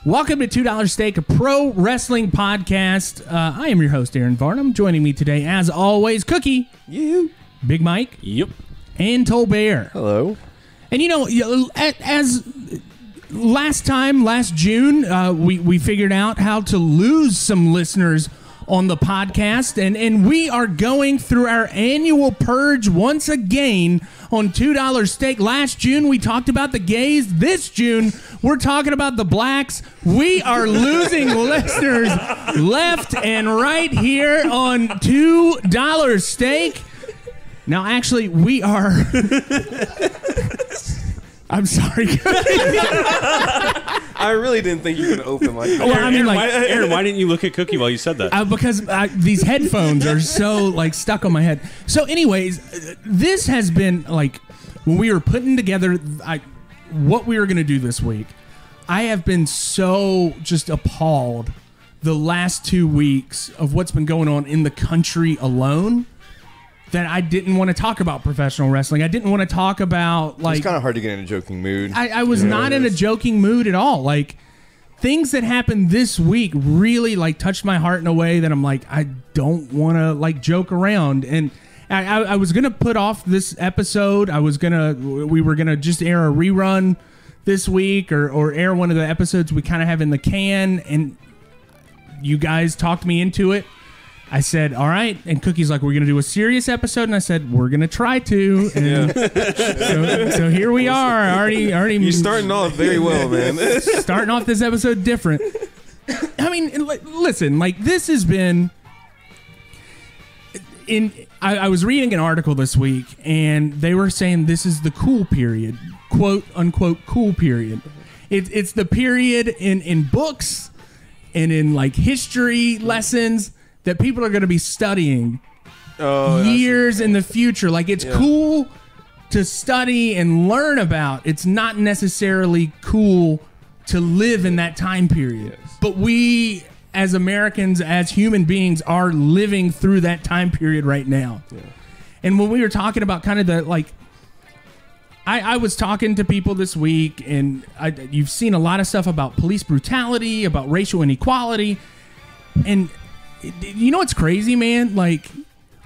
Welcome to $2 Steak, a pro wrestling podcast. I am your host, Aaron Varnum. Joining me today, as always, Cookie. You. Big Mike. Yep. And Tolbear. Hello. And you know, as last June, we figured out how to lose some listeners on the podcast, and we are going through our annual purge once again on $2 Steak. Last June, we talked about the gays. This June, we're talking about the blacks. We are losing listeners left and right here on $2 Steak. Now, actually, we are... I'm sorry. I really didn't think you could open like that. Well, I mean, like, Aaron, why didn't you look at Cookie while you said that? Because these headphones are so like stuck on my head. So, anyways, this has been like when we were putting together what we were going to do this week. I have been so just appalled the last 2 weeks of what's been going on in the country alone, that I didn't want to talk about professional wrestling. I didn't want to talk about, like... It's kind of hard to get in a joking mood. I was not in a joking mood at all. Like, things that happened this week really, like, touched my heart in a way that I'm like, I don't want to, like, joke around. And I was going to put off this episode. We were going to just air a rerun this week or air one of the episodes we kind of have in the can. And you guys talked me into it. I said, all right. And Cookie's like, we're going to do a serious episode. And I said, we're going to try to. And so here we are. Already. You're starting off very well, man. Starting off this episode different. I mean, listen, like, this has been... I was reading an article this week, and they were saying this is the cool period. Quote, unquote, cool period. It's the period in books and in, like, history lessons that people are going to be studying years in the future. Like, it's cool to study and learn about. It's not necessarily cool to live in that time period. Yes. But we, as Americans, as human beings, are living through that time period right now. Yeah. And when we were talking about kind of the, like... I was talking to people this week, and you've seen a lot of stuff about police brutality, about racial inequality, and... You know what's crazy, man? Like,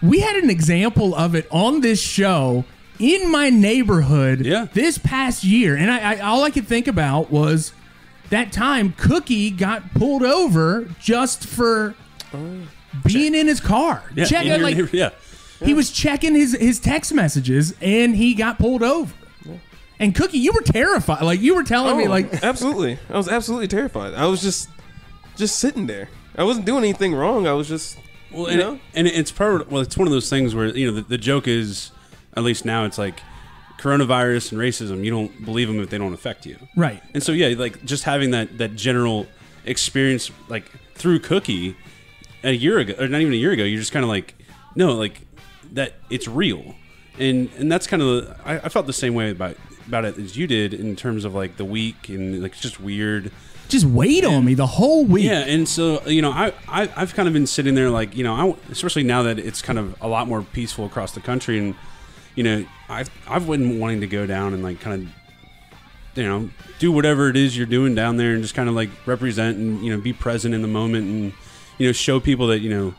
we had an example of it on this show in my neighborhood this past year. And I all I could think about was that time Cookie got pulled over just for being in his car. Yeah, He was checking his text messages, and he got pulled over. Yeah. And Cookie, you were terrified. Like, you were telling me, like... Absolutely. I was absolutely terrified. I was just sitting there. I wasn't doing anything wrong. I was just, and it's it's one of those things where, you know, the joke is, at least now, it's like coronavirus and racism. You don't believe them if they don't affect you, right? And so like just having that general experience, like through Cookie, a year ago, or not even a year ago, you're just kind of like, no, like that it's real, and that's kind of I felt the same way about it as you did in terms of like the week and like it's just weird. Just weighed on me the whole week. Yeah, and so, you know, I've kind of been sitting there like, you know, especially now that it's kind of a lot more peaceful across the country, and, you know, I've been wanting to go down and like kind of, you know, do whatever it is you're doing down there and just kind of like represent and, you know, be present in the moment and, you know, show people that, you know,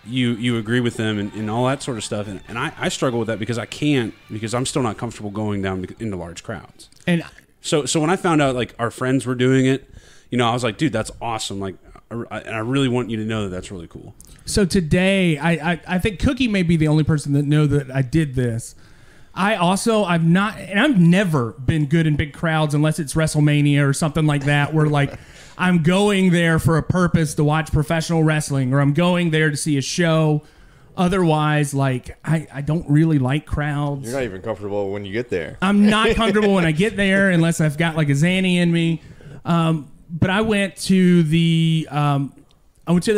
you agree with them and all that sort of stuff. And I struggle with that because I'm still not comfortable going down into large crowds. And So when I found out, like, our friends were doing it, you know, I was like, dude, that's awesome. Like, and I really want you to know that that's really cool. So today, I think Cookie may be the only person that know that I did this. I've never been good in big crowds unless it's WrestleMania or something like that, where, like, I'm going there for a purpose to watch professional wrestling, or I'm going there to see a show. Otherwise, like, I don't really like crowds. You're not even comfortable when you get there. I'm not comfortable when I get there unless I've got like a Xanny in me. But I went to the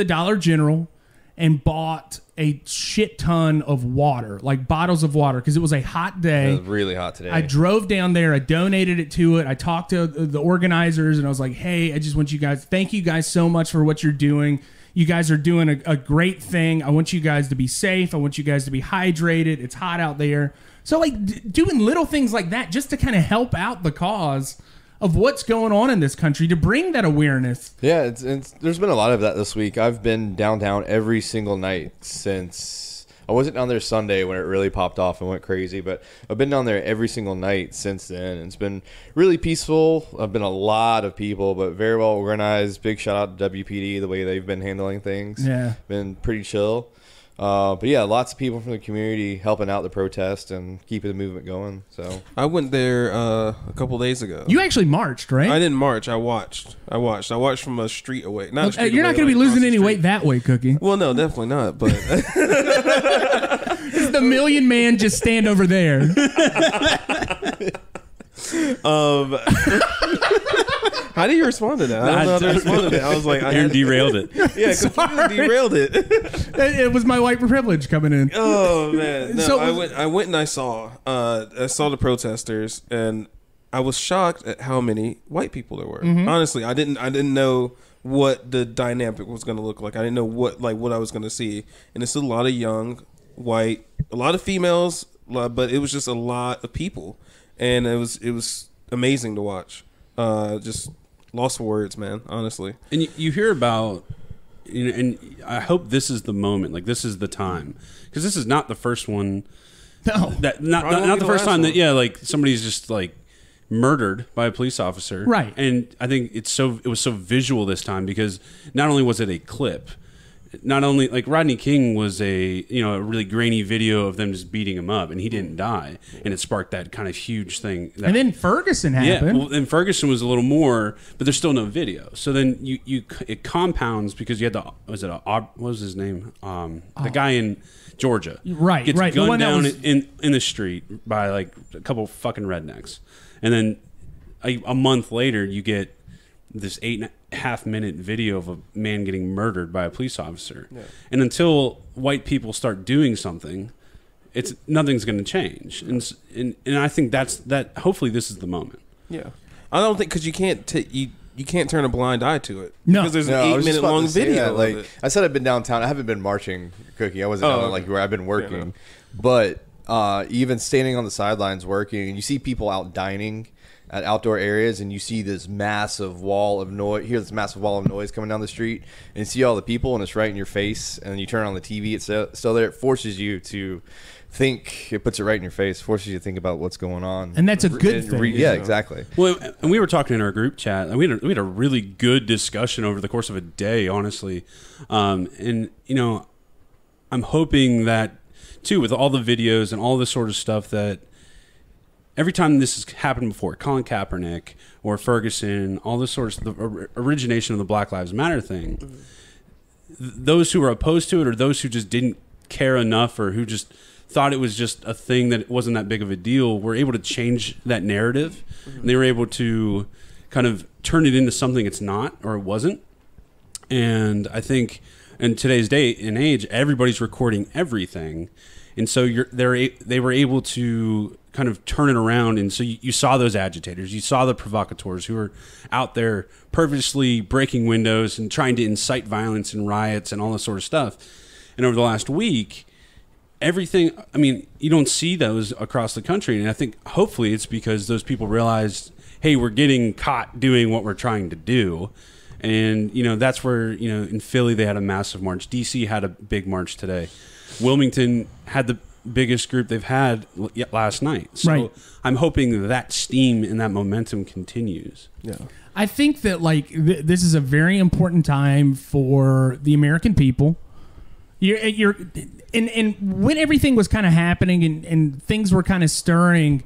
Dollar General and bought a shit ton of water, like bottles of water, because it was a hot day. It was really hot today. I drove down there. I donated it to it. I talked to the organizers, and I was like, hey, I just want you guys, thank you guys so much for what you're doing. You guys are doing a great thing. I want you guys to be safe. I want you guys to be hydrated. It's hot out there. So, like, doing little things like that just to kind of help out the cause of what's going on in this country to bring that awareness. Yeah, there's been a lot of that this week. I've been downtown every single night since. I wasn't down there Sunday when it really popped off and went crazy, but I've been down there every single night since then. And it's been really peaceful. I've been a lot of people, but very well organized. Big shout out to WPD, the way they've been handling things. Yeah. Been pretty chill. But yeah, lots of people from the community helping out the protest and keeping the movement going. So I went there a couple days ago. You actually marched, right? I didn't march. I watched from a street away. Not a street You're away, not going to be like, losing any across the weight street. that way, Cookie. Well, no, definitely not. But It's the million man just stand over there. how do you respond to that? I don't know how to respond to that. I was like, Aaron derailed it. Yeah, completely derailed it. It was my white privilege coming in. Oh man, no, So- I went and I saw the protesters, and I was shocked at how many white people there were. Mm-hmm. Honestly, I didn't know what the dynamic was going to look like. I didn't know what I was going to see, and it's a lot of young white, a lot of females, but it was just a lot of people, and it was amazing to watch. Just lost for words, man. Honestly, And you hear about, and I hope this is the moment, like this is the time, because this is not the first one. No. That not Probably not the the first last time one. that like somebody's just like murdered by a police officer, Right. And I think it was so visual this time because not only was it a clip, not only like Rodney King was a really grainy video of them just beating him up and he didn't die, and it sparked that kind of huge thing. And then Ferguson happened. Yeah, well, and Ferguson was a little more, but there's still no video. So then it compounds because you had what was his name? The guy in Georgia, Right, gets right. The gunned one that down was- in the street by like a couple fucking rednecks, and then a month later you get this 8.5 minute video of a man getting murdered by a police officer. Yeah. And until white people start doing something, nothing's going to change. And I think that hopefully this is the moment. yeah, I don't think because you can't you can't turn a blind eye to it. No. Because there's No, I an was just 8 minute about long to say video that. of Like it. I said, I've been downtown. I haven't been marching, Cookie. I wasn't down okay. like where I've been working, Yeah, but even standing on the sidelines working, and you see people out dining at outdoor areas, and you see this massive wall of noise. Hear this massive wall of noise coming down the street, and you see all the people, and it's right in your face. And then you turn on the TV; it's still there. It forces you to think. It puts it right in your face. Forces you to think about what's going on, And that's a good thing. Yeah, exactly. Well, and we were talking in our group chat, and we had a really good discussion over the course of a day, honestly. And I'm hoping that too, with all the videos and all this sort of stuff, that every time this has happened before, Colin Kaepernick or Ferguson, all this sort of the origination of the Black Lives Matter thing, those who were opposed to it or those who just didn't care enough or who just thought it was just a thing that it wasn't that big of a deal were able to change that narrative. And they were able to kind of turn it into something it's not or it wasn't. And I think in today's day and age, everybody's recording everything. And so they were able to kind of turn it around. And so you saw those agitators, you saw the provocateurs who were out there purposely breaking windows and trying to incite violence and riots and all this sort of stuff. And over the last week, everything, I mean, you don't see those across the country. And I think hopefully it's because those people realized, hey, we're getting caught doing what we're trying to do. And, that's where, in Philly, they had a massive march. DC had a big march today. Wilmington had the biggest group they've had last night. So Right. I'm hoping that steam and that momentum continues. Yeah. I think that this is a very important time for the American people. And when everything was kind of happening and things were kind of stirring,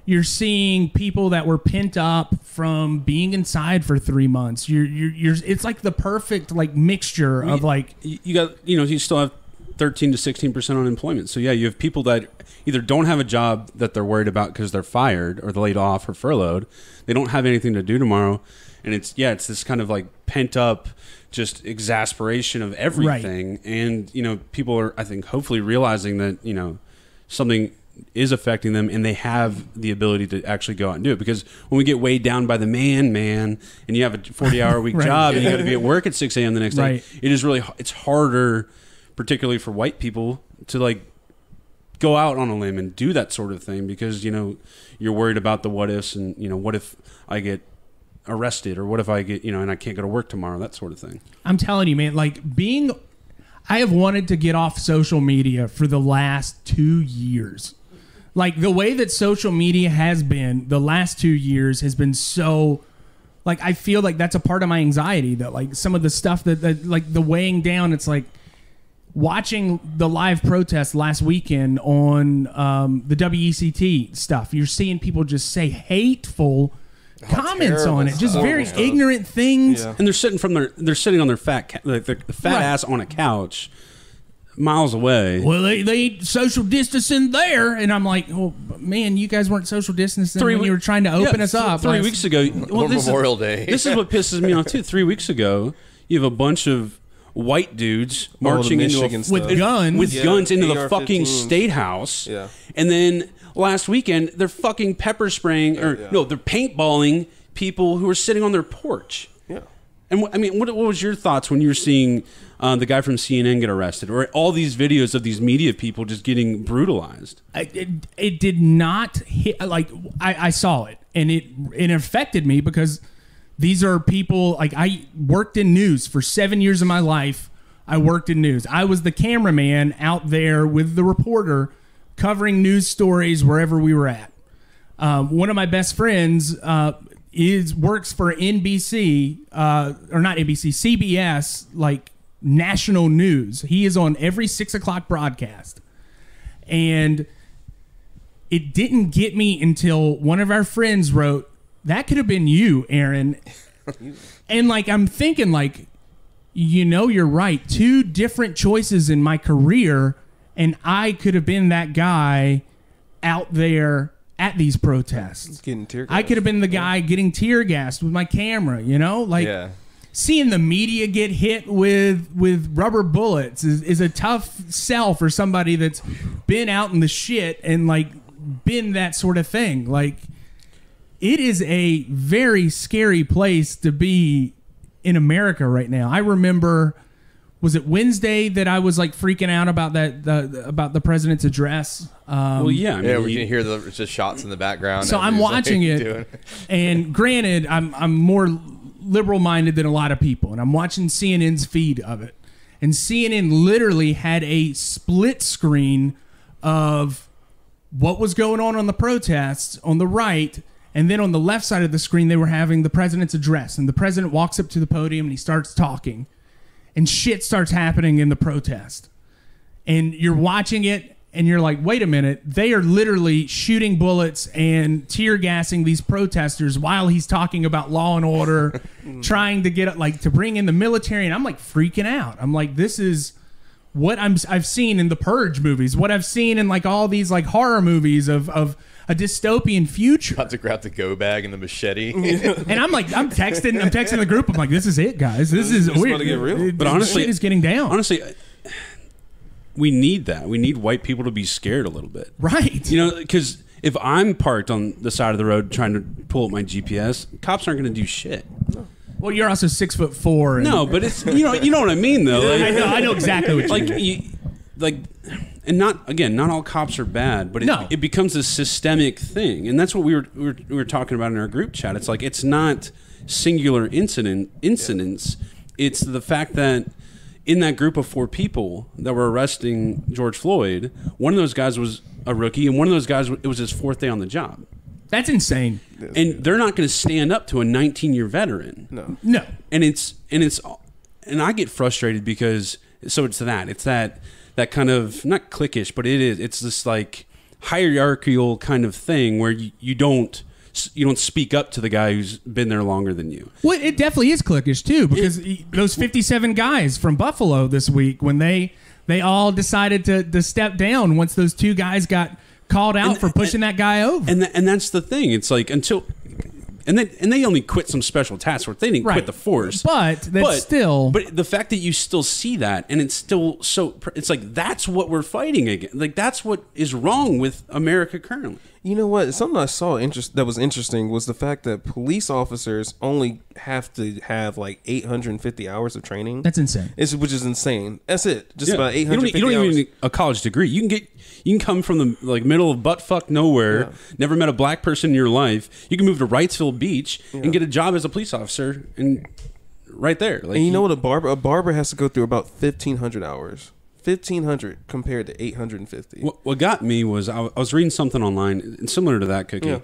you're seeing people that were pent up from being inside for 3 months. It's like the perfect mixture of You got, you still have 13 to 16% unemployment. So yeah, you have people that either don't have a job that they're worried about because they're fired or they're laid off or furloughed. They don't have anything to do tomorrow. And it's this kind of pent up just exasperation of everything. Right. And, people are, I think, hopefully realizing that, something is affecting them and they have the ability to actually go out and do it. Because when we get weighed down by the man, and you have a 40-hour week right. job and you got to be at work at 6 a.m. the next day, right. it's harder, particularly for white people, to go out on a limb and do that sort of thing because, you're worried about the what ifs and, what if I get arrested, or what if I get, and I can't go to work tomorrow, that sort of thing. I'm telling you, man, like I have wanted to get off social media for the last 2 years. Like the way that social media has been the last 2 years has been so, like, I feel like that's a part of my anxiety, that like some of the stuff that like the weighing down, it's like watching the live protest last weekend on the WECT stuff. You're seeing people just say hateful comments on it, just very ignorant things. And they're sitting on their fat ass on a couch miles away. Well, they ain't social distancing there, and I'm like, well, man, you guys weren't social distancing when you were trying to open us up 3 weeks ago. Well, Memorial Day. This is what pisses me off too. 3 weeks ago, you have a bunch of white dudes marching with guns into the fucking state house. Yeah. And then last weekend, they're fucking pepper spraying, they're paintballing people who are sitting on their porch. Yeah. And what was your thoughts when you were seeing the guy from CNN get arrested, or all these videos of these media people just getting brutalized? It did not hit. Like I saw it, and it affected me because these are people, like, I worked in news for 7 years of my life. I worked in news. I was the cameraman out there with the reporter covering news stories wherever we were at. One of my best friends works for NBC, or not NBC, CBS, like national news. He is on every 6 o'clock broadcast. And it didn't get me until one of our friends wrote, "That could have been you, Aaron." And like, I'm thinking, like, you're right. 2 different choices in my career, and I could have been that guy out there at these protests. Getting tear gassed. I could have been the guy getting tear gassed with my camera, like seeing the media get hit with rubber bullets is a tough sell for somebody that's been out in the shit and like been that sort of thing. Like, it is a very scary place to be in America right now. I remember, was it Wednesday that I was like freaking out about about the president's address? Well, yeah, we can hear the just shots in the background. So I'm watching it, and granted, I'm more liberal-minded than a lot of people, and I'm watching CNN's feed of it, and CNN literally had a split screen of what was going on the protests on the right. And then on the left side of the screen, they were having the president's address. And the president walks up to the podium and he starts talking. And shit starts happening in the protest. And you're watching it and you're like, wait a minute. They are literally shooting bullets and tear gassing these protesters while he's talking about law and order, trying to get, like, to bring in the military. And I'm like freaking out. I'm like, this is what I've seen in the Purge movies, what I've seen in like all these like horror movies of a dystopian future. About to grab the go bag and the machete. And I'm texting the group. I'm like, this is it, guys. This is weird. To get real. But honestly, shit is getting down. Honestly, we need that. We need white people to be scared a little bit. Right. Because if I'm parked on the side of the road trying to pull up my GPS, cops aren't going to do shit. No. Well, you're also 6'4". No, but it's you know what I mean though. Like, I know exactly what you mean. And not all cops are bad, but it becomes a systemic thing, and that's what we were talking about in our group chat. It's like, it's not singular incidents. It's the fact that in that group of 4 people that were arresting George Floyd, one of those guys was a rookie, and one of those guys, it was his 4th day on the job. That's insane. And they're not going to stand up to a 19-year veteran. No. And I get frustrated because it's that kind of, not cliquish, but it's this like hierarchical kind of thing where you don't speak up to the guy who's been there longer than you. Well, it definitely is cliquish too, because those 57 guys from Buffalo this week, when they all decided to step down once those 2 guys got called out for pushing that guy over. And that's the thing. It's like, and they only quit some special task force. They didn't quit the force. But still. But the fact that you still see that, and it's still so, it's like, that's what we're fighting against. Like, that's what is wrong with America currently. You know what? Something I saw that was interesting was the fact that police officers only have to have like 850 hours of training. That's insane. Which is insane. That's it. Just about 850 You don't hours. even need a college degree. You can come from the like middle of buttfuck nowhere, never met a black person in your life. You can move to Wrightsville Beach and get a job as a police officer, and right there. Like, and you know what? A barber has to go through about 1,500 hours. 1,500 compared to 850. What got me was I was reading something online similar to that, Cookie,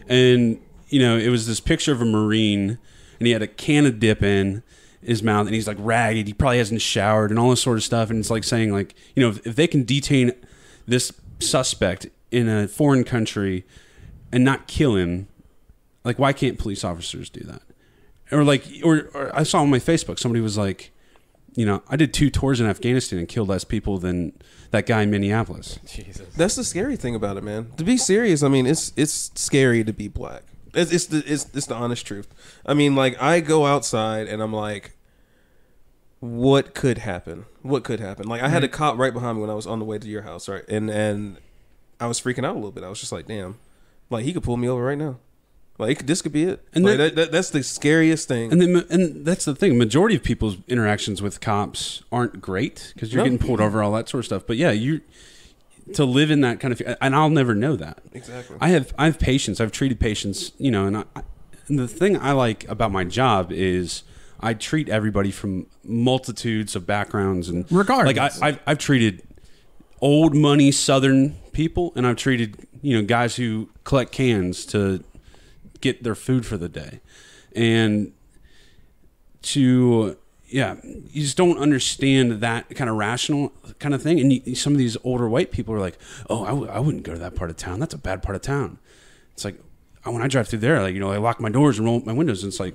and it was this picture of a Marine, and he had a can of dip in his mouth, and he's like ragged. He probably hasn't showered and all this sort of stuff. And it's like saying like, if they can detain this suspect in a foreign country and not kill him, like why can't police officers do that? Or I saw on my Facebook somebody was like, I did 2 tours in Afghanistan and killed less people than that guy in Minneapolis. Jesus. That's the scary thing about it, man. To be serious, I mean, it's scary to be black. It's the honest truth. I mean, like, I go outside and I'm like, what could happen? What could happen? Like, I had a cop right behind me when I was on the way to your house, right? And I was freaking out a little bit. I was just like, damn, like he could pull me over right now. Like this could be it. And like, that's the scariest thing. And that's the thing. Majority of people's interactions with cops aren't great because you're getting pulled over, all that sort of stuff. But yeah, to live in that kind of, and I'll never know that. Exactly. I have patients. I've treated patients. And the thing I like about my job is I treat everybody from multitudes of backgrounds and regardless. Like I've treated old money Southern people, and I've treated guys who collect cans to get their food for the day, and you just don't understand that kind of rational kind of thing. And some of these older white people are like, oh, I wouldn't go to that part of town. That's a bad part of town. It's like, when I drive through there, like, I lock my doors and roll up my windows, and it's like,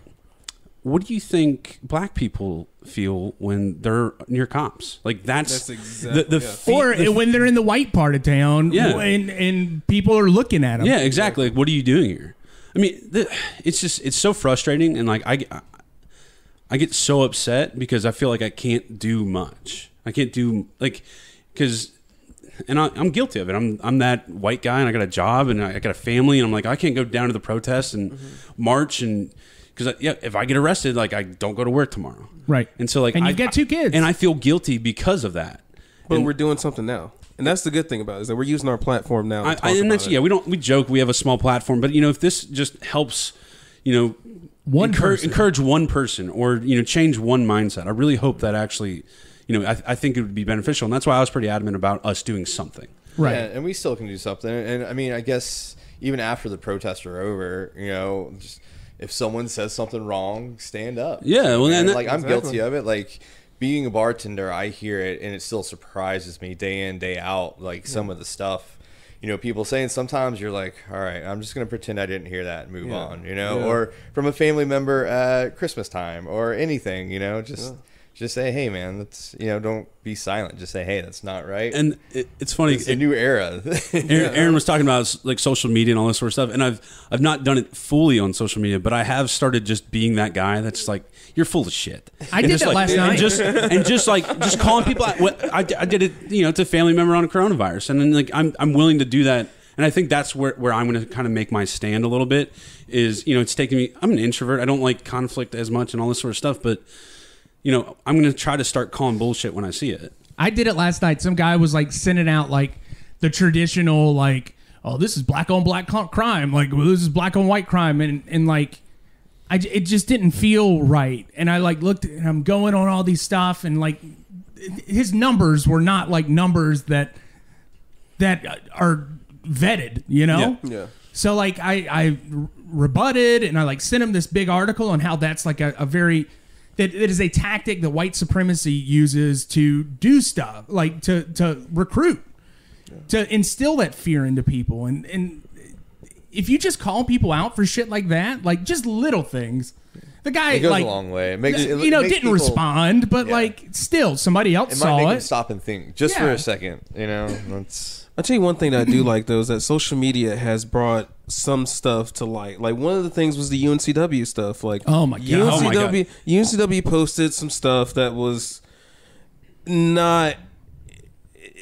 what do you think black people feel when they're near cops? Like that's exactly when they're in the white part of town, and people are looking at them. Yeah, exactly. Like, what are you doing here? I mean, it's so frustrating, and like I get so upset because I feel like I can't do much. I can't do and I'm guilty of it. I'm that white guy, and I got a job, and I got a family, and I'm like, I can't go down to the protests and march, and because if I get arrested, like I don't go to work tomorrow, right? And so like, and you've got 2 kids, and I feel guilty because of that. But we're doing something now. And that's the good thing about it, is that we're using our platform now. We joke we have a small platform, but if this just helps, encourage one person or change one mindset, I really hope that actually, I think it would be beneficial, and that's why I was pretty adamant about us doing something. Right, yeah, and we still can do something. And I mean, I guess even after the protests are over, just if someone says something wrong, stand up. Yeah, well, I'm guilty of it. Like, being a bartender, I hear it, and it still surprises me day in, day out, like some of the stuff, people saying. Sometimes you're like, all right, I'm just going to pretend I didn't hear that and move on, or from a family member at Christmas time or anything, just say, hey, man, that's, don't be silent. Just say, hey, that's not right. And it's funny. It's a new era. Aaron was talking about like social media and all this sort of stuff. And I've not done it fully on social media, but I have started just being that guy that's like, you're full of shit. I did that last night. And just calling people out. I did it, to a family member on coronavirus. And then like, I'm willing to do that. And I think that's where I'm going to kind of make my stand a little bit is, it's taking me, I'm an introvert. I don't like conflict as much and all this sort of stuff, but I'm going to try to start calling bullshit when I see it. I did it last night. Some guy was like sending out like the traditional, like, oh, this is black on black crime. Like, well, this is black on white crime. And like, it just didn't feel right. And I like looked and I'm going on all these stuff, and like his numbers were not like numbers that are vetted, Yeah. So like I rebutted, and I like sent him this big article on how that's like a very, that is a tactic that white supremacy uses to do stuff, like to recruit, to instill that fear into people. And if you just call people out for shit like that, like just little things, the guy it goes like a long way. It makes didn't people respond, but like still somebody else might saw make it. them stop and think just for a second. I'll tell you one thing that I do like, though, is that social media has brought some stuff to light. Like, one of the things was the UNCW stuff. Like, oh my god, UNCW posted some stuff that was not.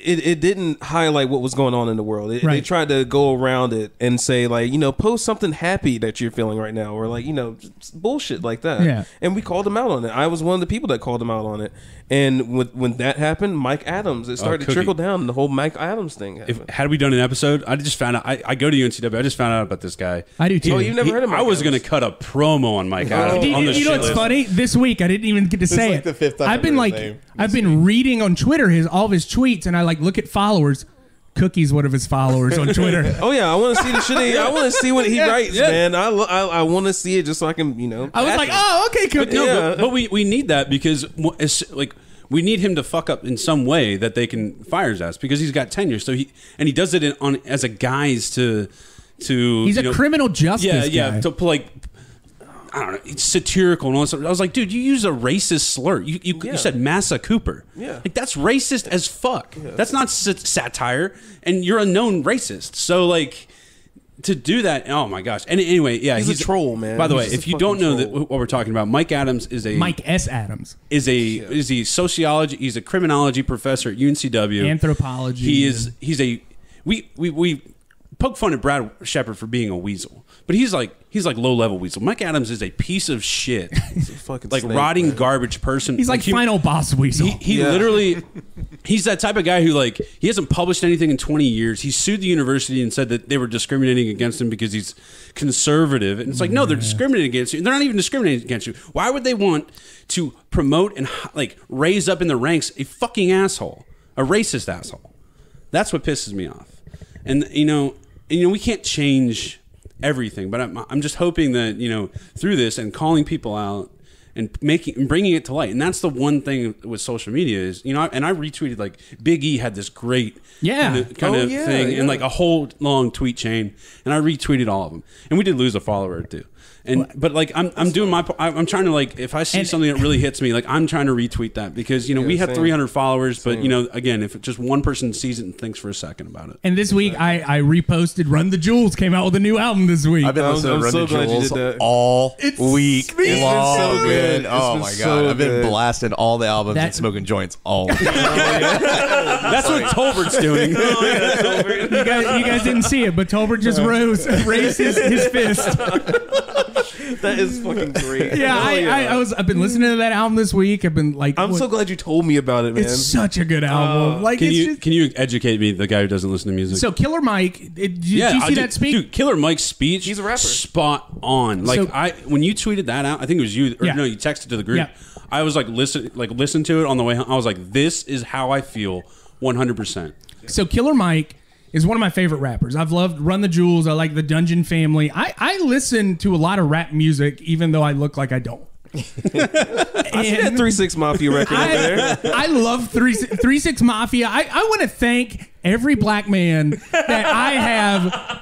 it didn't highlight what was going on in the world. They tried to go around it and say, like, post something happy that you're feeling right now, or like, just bullshit like that. Yeah. And we called them out on it. I was one of the people that called them out on it. And when that happened, Mike Adams, it started to trickle down. The whole Mike Adams thing happened. Had we done an episode, I just found out. I go to UNCW. I just found out about this guy. I do too. Oh, you've never heard of Mike I was Adams? going to cut a promo on Mike Adams. You on the know what's funny? This week I didn't even get to say like it. the fifth time I've been I've heard his name I've been reading on Twitter all of his tweets, and I look at followers. Cookie's one of his followers on Twitter. Oh yeah, I want to see the shit. I want to see what he writes, man. I want to see it just so I can, I was like, oh, okay, Cookie. But we need that because we need him to fuck up in some way that they can fire his ass because he's got tenure. So he does it as a guise to. He's a criminal justice guy. To I don't know, it's satirical and all this. I was like, dude, you use a racist slur. You said Massa Cooper. Yeah. Like, that's racist as fuck. Yeah. That's not satire, and you're a known racist. So, like, to do that, oh my gosh. And anyway, yeah. He's a troll, man. By the way, He's if you don't know what we're talking about, Mike Adams is Mike S. Adams. Is a sociology, he's a criminology professor at UNCW. Anthropology. We poke fun at Brad Shepard for being a weasel, but he's like low level weasel. Mike Adams is a piece of shit. He's a fucking like snake, rotting man. garbage person. He's like final boss weasel. He literally, he's that type of guy who he hasn't published anything in 20 years. He sued the university and said that they were discriminating against him because he's conservative. And it's like, no, they're discriminating against you. They're not even discriminating against you. Why would they want to promote and raise up in the ranks a fucking asshole, a racist asshole? That's what pisses me off. And we can't change everything, but I'm just hoping that through this and calling people out and bringing it to light. And that's the one thing with social media is and I retweeted Big E had this great kind of thing and a whole long tweet chain, and I retweeted all of them, and we did lose a follower or two. But I'm doing I'm trying to if I see something that really hits me, I'm trying to retweet that because we have 300 followers, but again, if just one person sees it and thinks for a second about it. And this week I reposted Run the Jewels came out with a new album this week. I've been listening to Run the Jewels all week long. So good. Oh my god, I've been blasting all the albums and smoking joints all week. That's what Tolbert's doing. You guys didn't see it, but Tolbert just raised his fist. That is fucking great. Yeah, I've been listening to that album this week. I've been I'm so glad you told me about it, man. It's such a good album. Can you educate me, the guy who doesn't listen to music? So Killer Mike, did you see that speech? Dude, Killer Mike's speech. He's a rapper. Spot on. When you tweeted that out, I think it was you. Or no, you texted to the group. Yeah. I was listen to it on the way home. I was like, this is how I feel, 100%. So Killer Mike is one of my favorite rappers. I've loved Run the Jewels. I like the Dungeon Family. I listen to a lot of rap music, even though I look like I don't. I see that 3-6 Mafia record over there. I love 3-6 Mafia. I want to thank every black man that I have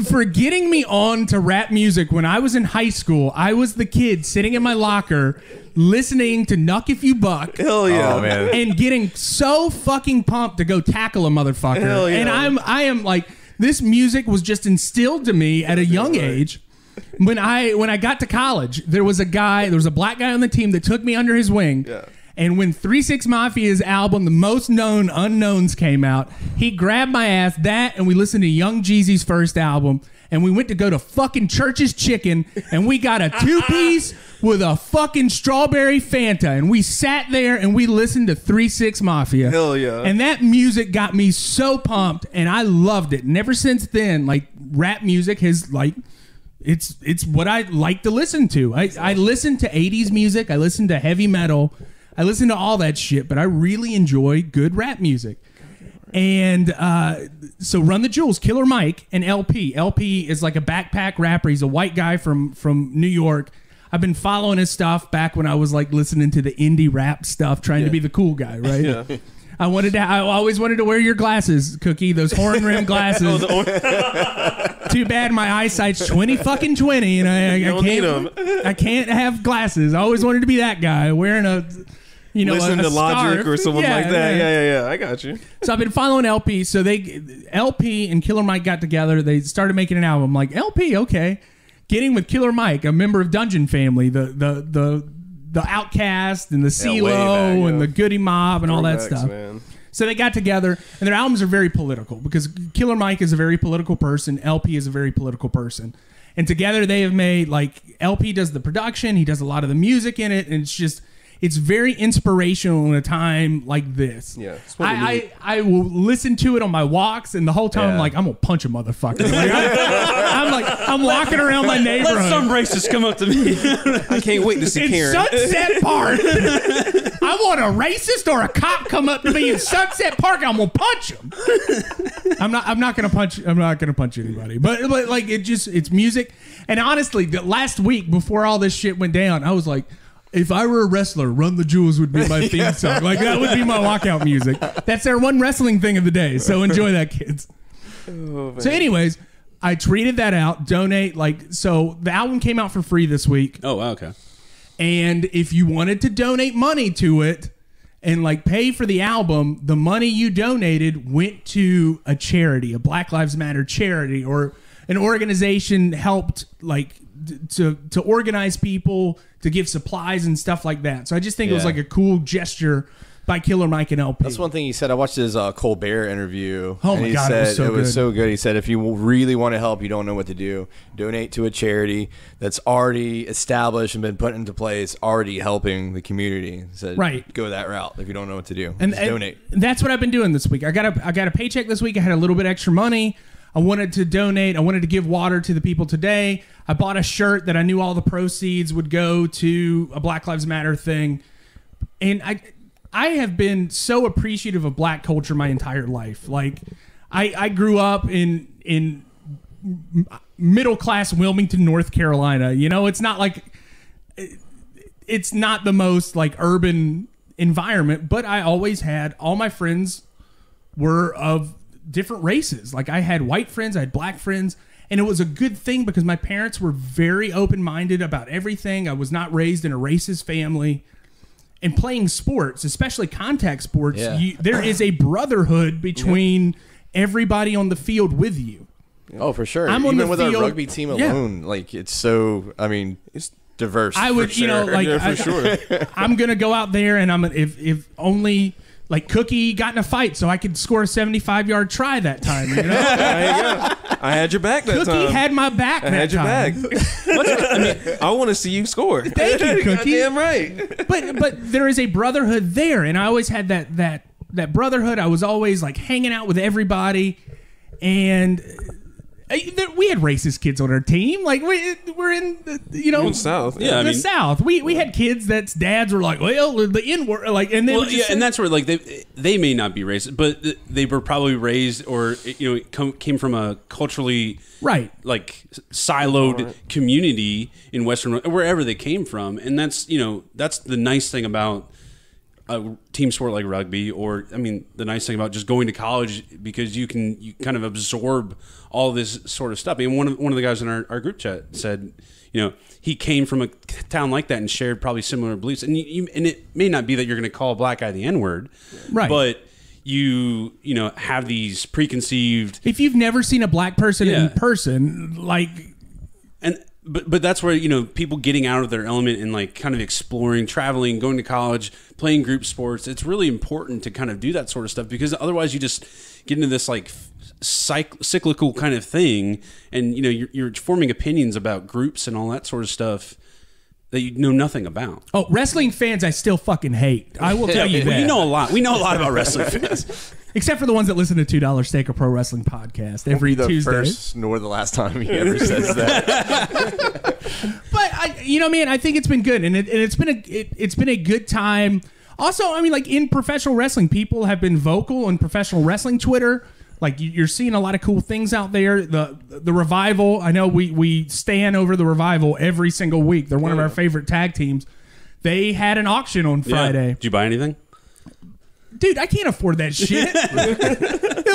for getting me on to rap music. When I was in high school, I was the kid sitting in my locker listening to Knuck If You Buck. Hell yeah. Oh, man. And getting so fucking pumped to go tackle a motherfucker. Hell yeah. And I am this music was just instilled to me at a young age. When I got to college, there was a black guy on the team that took me under his wing. Yeah. And when 3-6 Mafia's album, The Most Known Unknowns, came out, he grabbed my ass, and we listened to Young Jeezy's first album, and we went to go to fucking Church's Chicken, and we got a 2-piece with a fucking strawberry Fanta, and we sat there and we listened to 3-6 Mafia. Hell yeah. And that music got me so pumped, and I loved it. And ever since then, rap music has it's what I like to listen to. I listen to 80s music, I listen to heavy metal, I listen to all that shit, but I really enjoy good rap music. And so Run the Jewels, Killer Mike, and LP. LP is like a backpack rapper. He's a white guy from New York. I've been following his stuff back when I was listening to the indie rap stuff, trying to be the cool guy, right? Yeah. I always wanted to wear your glasses, Cookie, those horn rim glasses. Too bad my eyesight's 20/20, and I can't have glasses. I always wanted to be that guy wearing a listen to Logic scarf. or someone like that. Yeah. I got you. So I've been following LP. So LP and Killer Mike got together. They started making an album. I'm like, LP, okay. Getting with Killer Mike, a member of Dungeon Family, the Outcast and the CeeLo and the Goody Mob and all that stuff. Man. So they got together, and their albums are very political because Killer Mike is a very political person. LP is a very political person. And together they have made, like, LP does the production, he does a lot of the music in it, and it's very inspirational in a time like this. Yeah. I will listen to it on my walks, and the whole time I'm like, I'm gonna punch a motherfucker. Like, I'm walking around my neighborhood. Let some racist come up to me. I can't wait to see In Karen. Sunset Park. I want a racist or a cop come up to me in Sunset Park. I'm gonna punch him. I'm not gonna punch anybody. But like it's music. And honestly, the last week before all this shit went down, I was like, if I were a wrestler, Run the Jewels would be my theme song. Like, that would be my walkout music. That's their one wrestling thing of the day. So enjoy that, kids. So anyways, I tweeted that out. Donate. So the album came out for free this week. Oh, wow, okay. And if you wanted to donate money to it and like pay for the album, the money you donated went to a charity, a Black Lives Matter charity, or an organization helped like to organize people, to give supplies and stuff like that. So I just think it was like a cool gesture by Killer Mike and LP. That's one thing he said. I watched his Colbert interview. Oh my God, it was so good. He said, if you really want to help, you don't know what to do, donate to a charity that's already established and been put into place, already helping the community. He said, go that route if you don't know what to do. And donate. That's what I've been doing this week. I got a paycheck this week. I had a little bit extra money. I wanted to donate. I wanted to give water to the people today. I bought a shirt that I knew all the proceeds would go to a Black Lives Matter thing. And I have been so appreciative of black culture my entire life. Like, I grew up in middle class Wilmington, North Carolina. You know, it's not the most like urban environment, but I always had, all my friends were of different races. Like, I had white friends, I had black friends, and it was a good thing because my parents were very open-minded about everything. I was not raised in a racist family. And playing sports, especially contact sports, there is a brotherhood between everybody on the field with you. Oh, for sure. Even with our rugby team alone, like, it's so, I mean, it's diverse. I would, for sure. I'm going to go out there and if only... Like, Cookie got in a fight so I could score a 75-yard try that time, you know? There you go. I had your back that time. Cookie had my back that time. I had your back. I want to see you score. Thank you, Cookie. Damn right. But there is a brotherhood there, and I always had that brotherhood. I was always, like, hanging out with everybody, and... we had racist kids on our team. Like, we're in the, South. Yeah, the South. We had kids that's dads were like, well, the N-word, like, and they and that's where, like, they may not be racist, but they were probably raised or came from a culturally like siloed community in Western, wherever they came from, and that's the nice thing about a team sport like rugby, or the nice thing about just going to college, because you kind of absorb all this sort of stuff. I mean, one of the guys in our group chat said, he came from a town like that and shared probably similar beliefs. And and it may not be that you're going to call a black guy the N-word, right? But you have these preconceived. If you've never seen a black person in person, like. But that's where, people getting out of their element and like kind of exploring, traveling, going to college, playing group sports. It's really important to kind of do that sort of stuff, because otherwise you just get into this like cyclical kind of thing, and you're forming opinions about groups and all that sort of stuff that you know nothing about. Oh, wrestling fans I still fucking hate. I will tell you that. We know a lot. We know a lot about wrestling fans. Except for the ones that listen to $2 Steak or Pro Wrestling Podcast every Tuesday. First nor the last time he ever says that. But I think it's been good, and it's been a good time. Also, like, in professional wrestling, people have been vocal on professional wrestling Twitter. Like, you're seeing a lot of cool things out there. The Revival, I know we stand over the Revival every single week. They're one of our favorite tag teams. They had an auction on Friday. Did you buy anything? Dude, I can't afford that shit.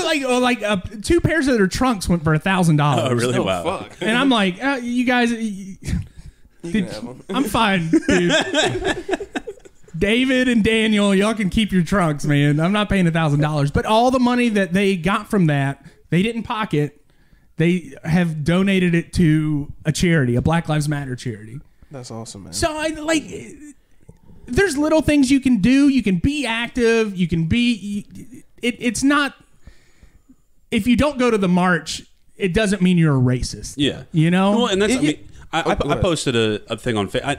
like 2 pairs of their trunks went for $1,000. Oh, really? Wow. Fuck. And I'm like, you guys, I'm fine, dude. David and Daniel, y'all can keep your trunks, man. I'm not paying $1,000. But all the money that they got from that, they didn't pocket. They have donated it to a charity, a Black Lives Matter charity. That's awesome, man. So there's little things you can do. You can be active. You can be. it's not. If you don't go to the march, it doesn't mean you're a racist. Yeah, you know. Well, and that's. I go ahead. posted a thing on. I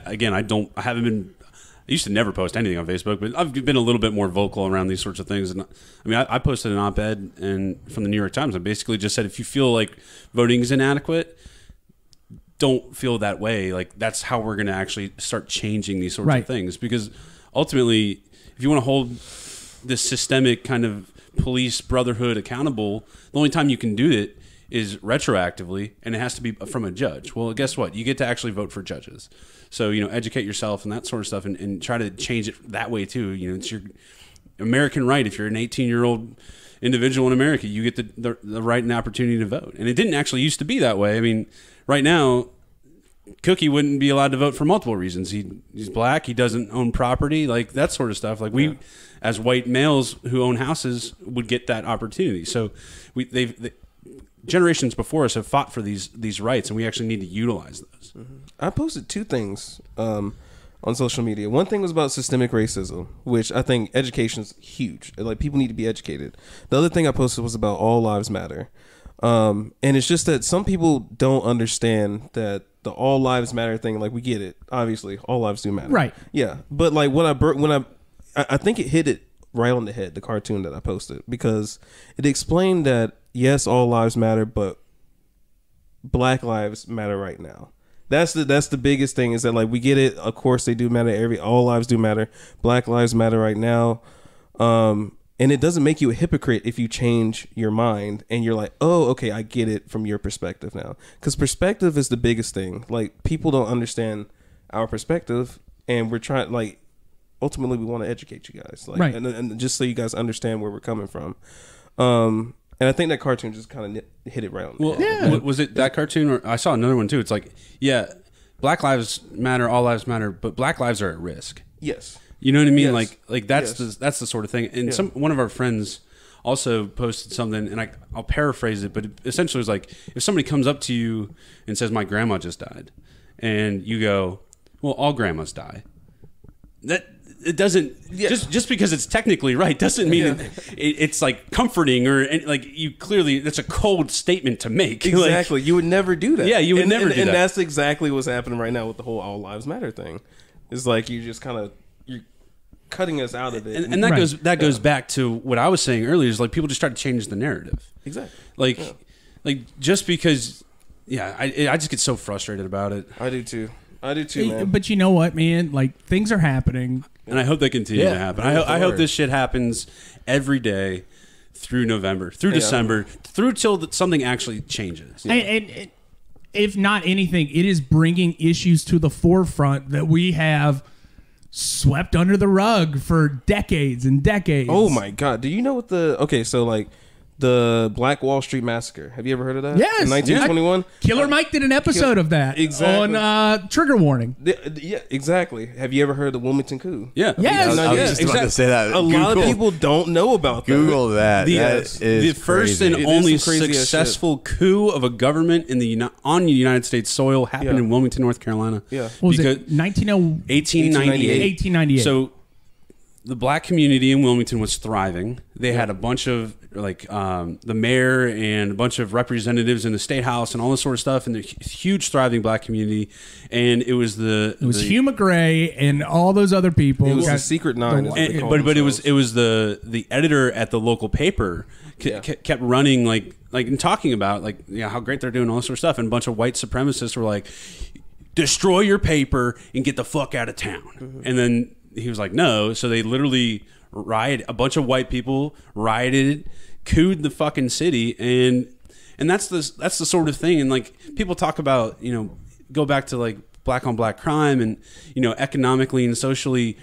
haven't been. I used to never post anything on Facebook, but I've been a little bit more vocal around these sorts of things. And I posted an op-ed from the New York Times. I basically just said, if you feel like voting is inadequate, don't feel that way. Like, that's how we're going to actually start changing these sorts of things. Because ultimately, if you want to hold this systemic kind of police brotherhood accountable, the only time you can do it is retroactively, and it has to be from a judge. Well, guess what? You get to actually vote for judges. So, educate yourself and that sort of stuff, and try to change it that way too. It's your American right. If you're an 18-year-old individual in America, you get the right and opportunity to vote. And it didn't actually used to be that way. I mean, right now, Cookie wouldn't be allowed to vote for multiple reasons. He's black. He doesn't own property, like that sort of stuff. Like we, as white males who own houses, would get that opportunity. So generations before us have fought for these rights, and we actually need to utilize those. Mm-hmm. I posted two things on social media. One thing was about systemic racism, which I think education is huge. Like, people need to be educated. The other thing I posted was about all lives matter. And it's just that some people don't understand that the all lives matter thing. Like, we get it. Obviously, all lives do matter. Right. Yeah. But like I think it hit it right on the head, the cartoon that I posted, because it explained that yes, all lives matter, but Black lives matter right now. That's the biggest thing, is that, like, we get it. Of course, they do matter. All lives do matter. Black lives matter right now. And it doesn't make you a hypocrite if you change your mind and you're like, oh, okay, I get it from your perspective now. Because perspective is the biggest thing. Like, people don't understand our perspective, and we're trying, like, ultimately we want to educate you guys, like, right. and just so you guys understand where we're coming from. And I think that cartoon just kind of hit it right on. Well, yeah. Was it that cartoon, or I saw another one too? It's like, yeah, Black lives matter, all lives matter, but Black lives are at risk. Yes. You know what I mean? Yes. Like that's that's the sort of thing. And one of our friends also posted something, and I'll paraphrase it, but it essentially was like, if somebody comes up to you and says, "My grandma just died," and you go, "Well, all grandmas die." It doesn't just because it's technically right doesn't mean it's like comforting, or like, you clearly, that's a cold statement to make. Exactly. Like, you would never do that. Yeah, you would never do that. And that's exactly what's happening right now with the whole all lives matter thing. It's like, you just kind of, you're cutting us out of it. And that goes back to what I was saying earlier, is like, people just try to change the narrative. Exactly. Like just because, I just get so frustrated about it. I do too, man. But you know what, man? Like, things are happening. And I hope they continue to happen. I hope this shit happens every day through November, through December, through till something actually changes. Yeah. And if not anything, it is bringing issues to the forefront that we have swept under the rug for decades and decades. Oh my God. Do you know what so like, the Black Wall Street Massacre. Have you ever heard of that? Yes. In 1921? Killer Mike did an episode of that. Exactly. On Trigger Warning. Yeah, exactly. Have you ever heard of the Wilmington coup? Yeah. Yes. I was just about to say that. A lot of people don't know about that. Google that. The first and only successful coup of a government on United States soil happened in Wilmington, North Carolina. Yeah. What was it? 1898. So the black community in Wilmington was thriving. They had a bunch of, like, the mayor and a bunch of representatives in the state house and all this sort of stuff, and the huge thriving black community. And it was Hugh McGray and all those other people. It was the Secret Nine. But it was the editor at the local paper kept running like and talking about, like, how great they're doing, all this sort of stuff. And a bunch of white supremacists were like, destroy your paper and get the fuck out of town. Mm-hmm. And then he was like, no. So they literally a bunch of white people rioted, cooed the fucking city, and that's the sort of thing. And, like, people talk about, go back to, like, black on black crime, and, economically and socially,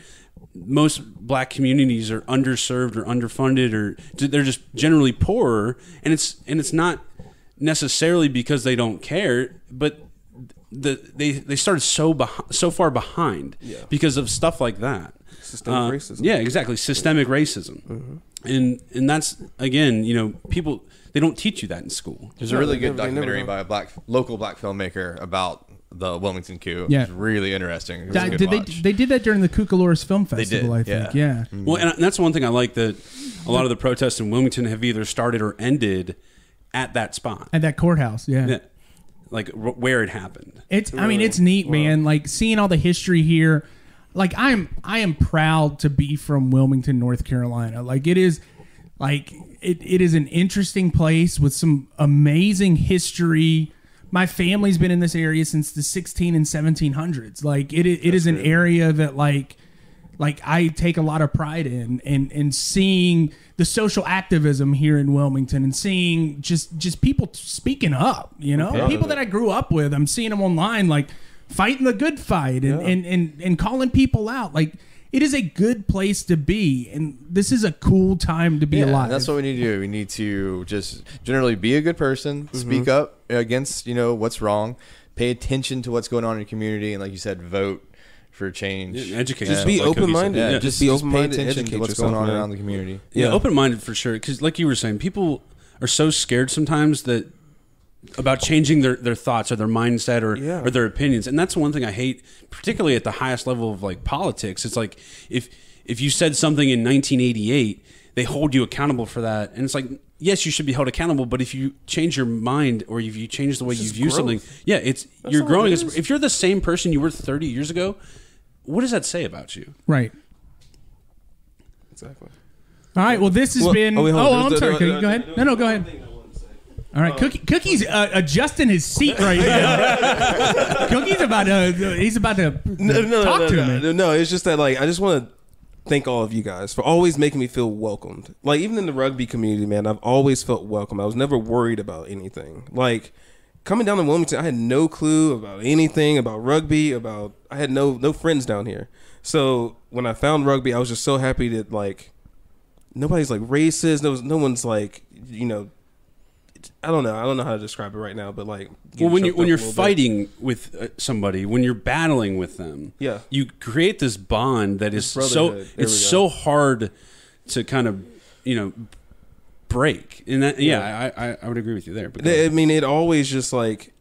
most black communities are underserved or underfunded, or they're just generally poorer, and it's not necessarily because they don't care, but they started so far behind because of stuff like that. Systemic racism. Yeah, exactly. Systemic racism. Mm-hmm. And that's, again, people, they don't teach you that in school. There's a really good documentary by a local black filmmaker about the Wilmington coup. Yeah. It's really interesting. They did that during the Cucalores Film Festival, I think. Yeah. Well, and that's one thing I like, that a lot of the protests in Wilmington have either started or ended at that spot. At that courthouse, yeah. Like where it happened. I mean, it's neat, man. Like seeing all the history here. Like I am proud to be from Wilmington, North Carolina. Like it is an interesting place with some amazing history. My family's been in this area since the 16 and 1700s. Like it is an area that like I take a lot of pride in, and seeing the social activism here in Wilmington, and seeing just people speaking up, people that I grew up with. I'm seeing them online, like fighting the good fight and calling people out. Like it is a good place to be, and this is a cool time to be alive. That's what we need to do. We need to just generally be a good person, speak up against what's wrong, pay attention to what's going on in your community, and like you said, vote for change. Educate. Just be open-minded. Just be open-minded. Pay attention to what's going on around the community. Yeah, open-minded for sure. Because like you were saying, people are so scared sometimes about changing their thoughts or their mindset or their opinions. And that's one thing I hate, particularly at the highest level of like politics. It's like if you said something in 1988, they hold you accountable for that. And it's like, yes, you should be held accountable, but if you change your mind or if you change the way you view something, you're growing. If you're the same person you were 30 years ago, what does that say about you? Right. Exactly. All right. Well, this has been. I'm sorry. Go ahead. No, go ahead. All right, Cookie's adjusting his seat right now. Cookie's about to talk to me. No, it's just that like I just want to thank all of you guys for always making me feel welcomed. Like even in the rugby community, man, I've always felt welcome. I was never worried about anything. Like coming down to Wilmington, I had no clue about anything about rugby. I had no friends down here. So when I found rugby, I was just so happy that like nobody's like racist. No one's like I don't know how to describe it right now, but like when you're fighting with somebody, when you're battling with them, you create this bond that is so hard to kind of break. And that I would agree with you there. But I mean, it always just like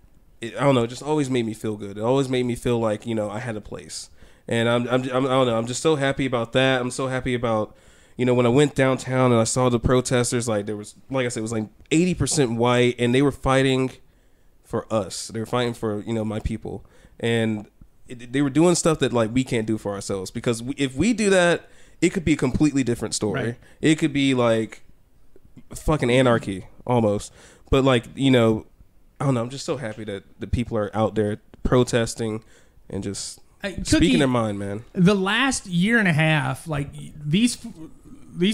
I don't know, it just always made me feel good. It always made me feel like I had a place, and I don't know, I'm just so happy about that. I'm so happy about. When I went downtown and I saw the protesters, like there was, like I said, it was like 80% white, and they were fighting for us. They were fighting for my people, and they were doing stuff that like we can't do for ourselves, because if we do that, it could be a completely different story. Right. It could be like fucking anarchy almost. But like I don't know. I'm just so happy that the people are out there protesting and just speaking their mind, man. The last year and a half, like these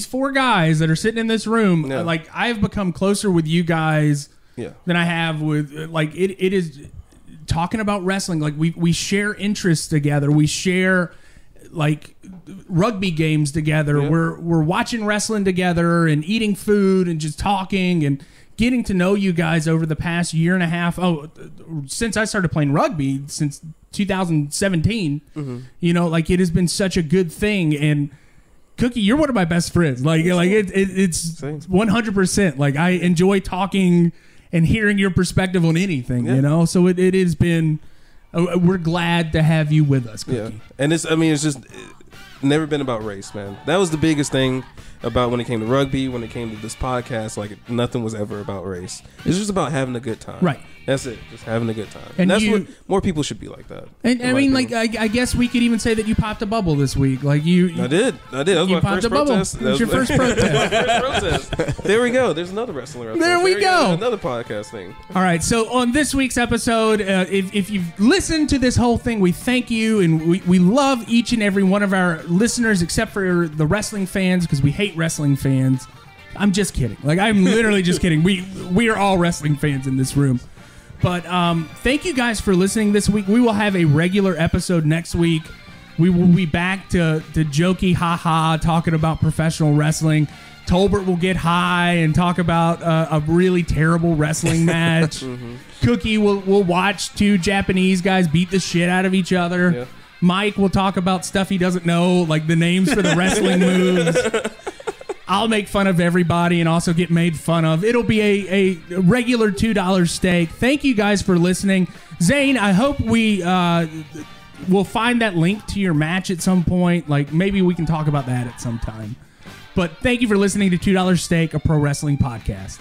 four guys that are sitting in this room, like I've become closer with you guys than I have with like it is talking about wrestling. Like we share interests together. We share like rugby games together. Yeah. We're watching wrestling together and eating food and just talking and getting to know you guys over the past year and a half. Since I started playing rugby since 2017, like it has been such a good thing. And Cookie, you're one of my best friends. Like it's 100%. Like I enjoy talking and hearing your perspective on anything. So it has been. We're glad to have you with us, Cookie. Yeah, and it's just never been about race, man. That was the biggest thing about when it came to rugby, when it came to this podcast. Like nothing was ever about race. It's just about having a good time. Right. That's it. Just having a good time. And that's what more people should be like that. And I mean, like I guess we could even say that you popped a bubble this week. Like you I did. That was my first protest. That was your first protest. There we go. There's another wrestling reference. There we go. Another podcast thing. All right. So on this week's episode, if you've listened to this whole thing, we thank you, and we love each and every one of our listeners, except for the wrestling fans, because we hate wrestling fans. I'm just kidding. Like I'm literally just kidding. We are all wrestling fans in this room. But thank you guys for listening this week. We will have a regular episode next week. We will be back to jokey ha-ha talking about professional wrestling. Tolbert will get high and talk about a really terrible wrestling match. Cookie will watch two Japanese guys beat the shit out of each other. Yeah. Mike will talk about stuff he doesn't know, like the names for the wrestling moves. I'll make fun of everybody and also get made fun of. It'll be a regular $2 steak. Thank you guys for listening. Zane, I hope we will find that link to your match at some point. Like maybe we can talk about that at some time. But thank you for listening to $2 Steak, a pro wrestling podcast.